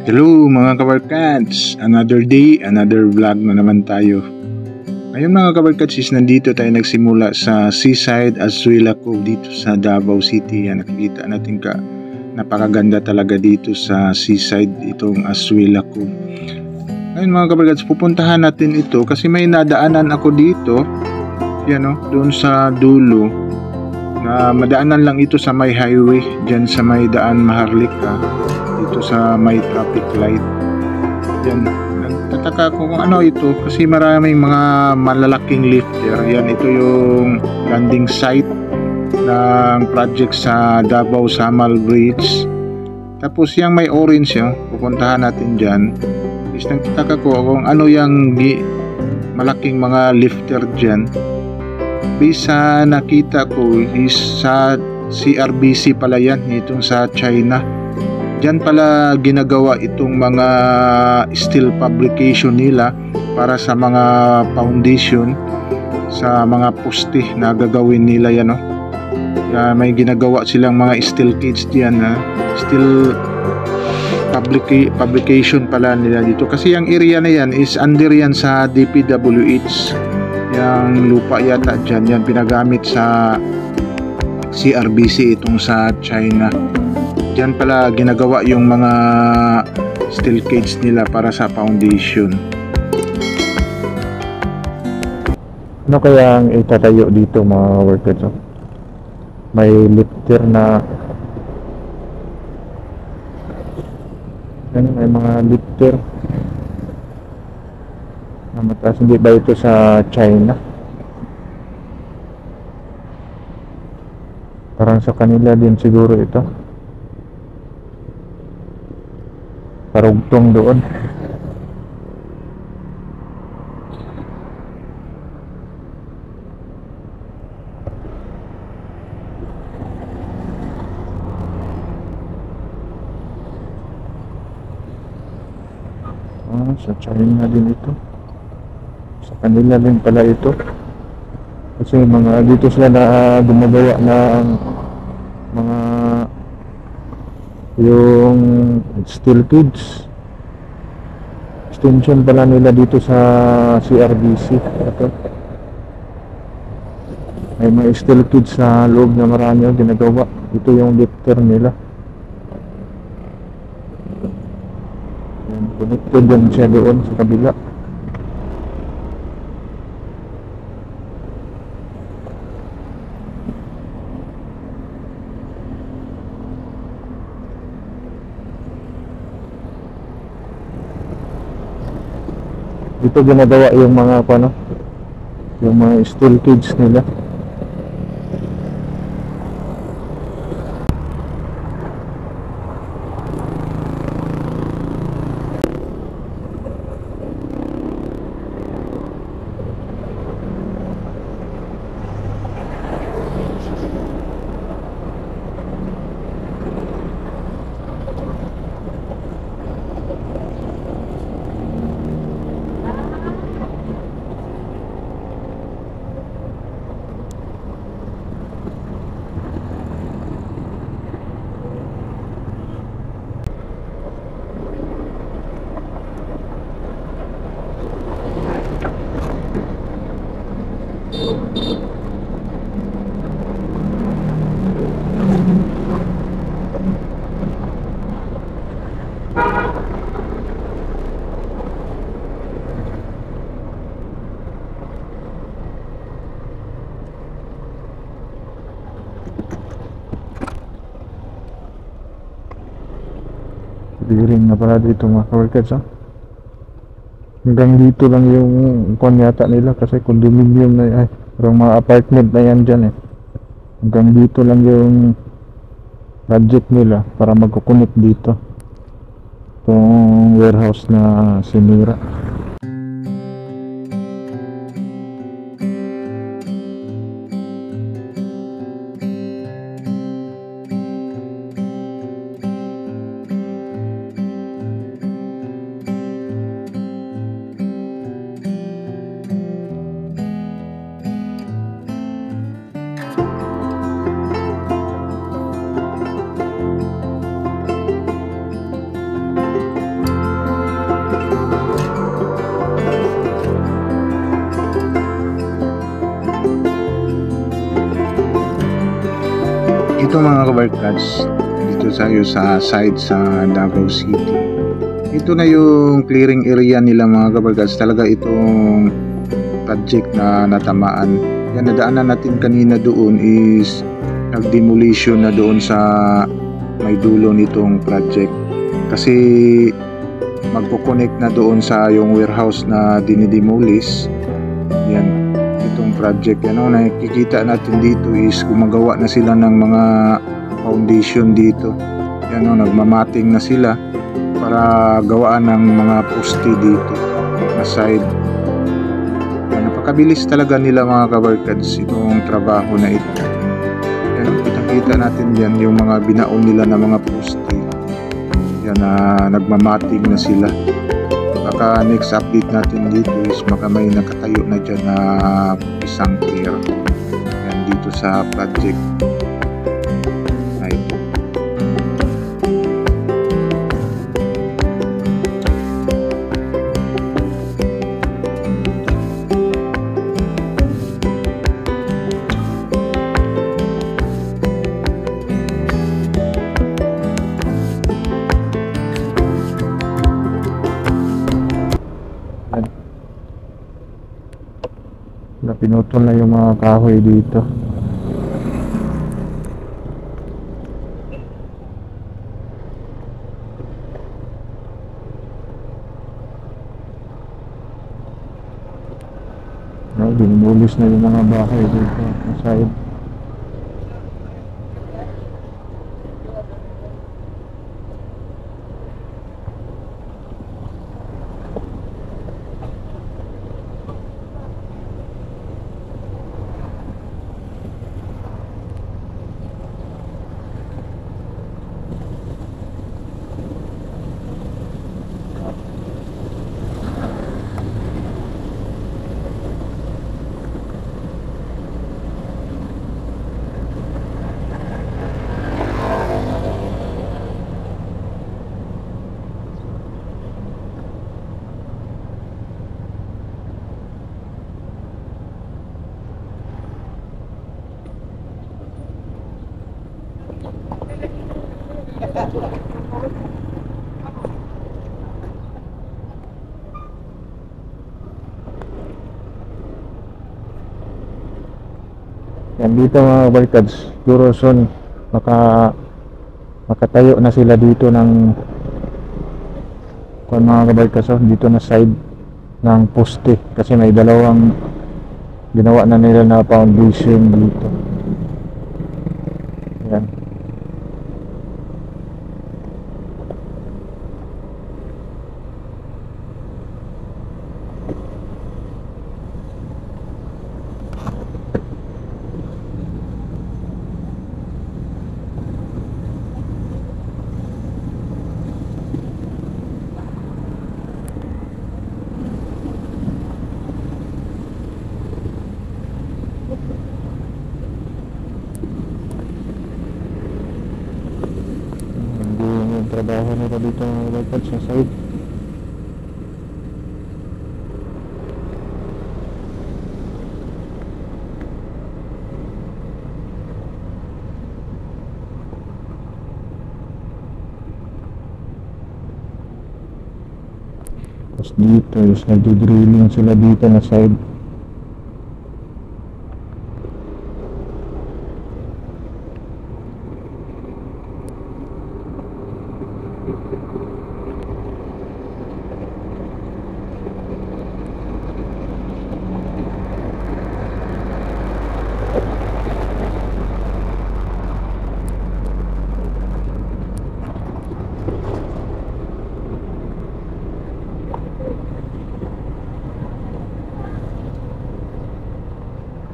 Hello mga kabarkads! Another day, another vlog na naman tayo. Ngayon mga kabarkads is nandito tayo nagsimula sa Seaside Azuela Cove dito sa Davao City. Yan, nakikita natin napakaganda talaga dito sa Seaside itong Azuela Cove. Ngayon mga kabarkads, pupuntahan natin ito kasi may nadaanan ako dito. Yan o, doon sa dulo. Na madaanan lang ito sa may highway, dyan sa may daan Maharlika. Dito sa may traffic light. Yan, nagtataka ko kung ano ito kasi maraming mga malalaking lifter. Yan, ito yung landing site ng project sa Davao Samal Bridge. Tapos yung may orange yung pupuntahan natin dyan. Is nagtataka ko kung ano yung malaking mga lifter dyan. Based sa nakita ko is sa CRBC pala yan, itong sa China. Diyan pala ginagawa itong mga steel fabrication nila para sa mga foundation, sa mga poste na gagawin nila yan. No? May ginagawa silang mga steel cage diyan, steel fabrication pala nila dito. Kasi yung area na yan is under yan sa DPWH. Yung lupa yata dyan, yan pinagamit sa CRBC itong sa China. Diyan pala ginagawa yung mga steel cage nila para sa foundation. Ano kaya ang itatayo dito mga workers? May lifter na may mga lifter na mataas. Hindi ba ito sa China? Parang sa kanila din siguro ito. Parugtong doon. Sa China din ito. Sa kanila din pala ito. Kasi mga dito sila na gumagawa ng mga yung steel cage extension pala nila dito sa CRBC. Ito. May mga steel cage sa loob na marami yung ginagawa. Ito yung lifter nila. Connected din siya doon sa kabila. Dito ginagawa yung mga yung mga steel cage nila. Ring na pala dito mga workers. Hanggang dito lang yung yata nila kasi condominium na parang mga apartment na yan dyan hanggang dito lang yung project nila para magkukunik dito itong warehouse na sinira. Ito mga kabarkads, dito tayo sa side sa Davao City. Ito na yung clearing area nila mga kabarkads. Talaga itong project na natamaan. Yan, nadaanan natin kanina doon is nag-demolition na doon sa may dulo nitong project. Kasi magpo-connect na doon sa yung warehouse na dinidemolish. Yan. Itong project, nakikita natin dito is gumagawa na sila ng mga foundation dito. Yan, nagmamating na sila para gawaan ng mga poste dito na side. Yan, napakabilis talaga nila mga kabarkads itong trabaho na ito. Yan, kita natin yan yung mga binaon nila na mga poste. Yan, nagmamating na sila. Baka next update natin dito is baka may nakatayo na dyan na isang pier. Yan, dito sa project na ito. Pinutol na yung mga kahoy dito. Binubulis na yung mga bahay dito sa side. Yan dito mga kabarkads, siguro soon makatayo na sila dito ng kung mga kabarkads, dito na side ng poste kasi may dalawang ginawa na nila na foundation dito. Yan. Trabaho nila dito mga kabarkads sa side. Tapos dito is nagdi-drilling sila dito na side.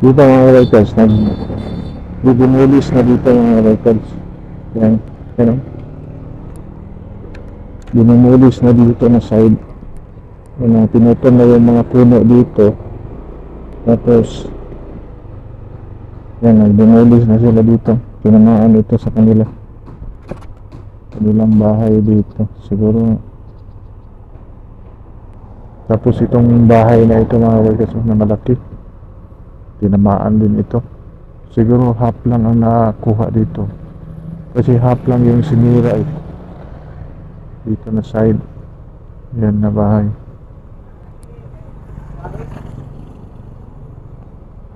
Dito mga kabarkads, nag-demolish na dito mga kabarkads. Yan, yan. Demolish na dito na side. Yan, pinutol na yung mga puno dito. Tapos, yan, nag-demolish na sila dito. Pinamaan ito sa kanilang bahay dito. Siguro. Tapos itong bahay na ito mga kabarkads na malaki. Tinamaan din ito. Siguro half lang ang nakuha dito. Kasi half lang yung sinira eh. Dito na side. Yan na bahay.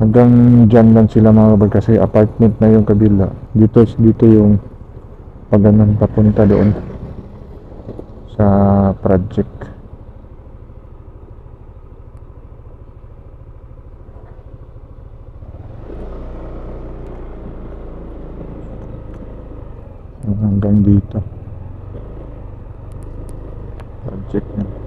Hanggang dyan lang sila mga kabal kasi apartment na yung kabila. Dito yung paganan papunta doon sa project. Hanggang dito project na.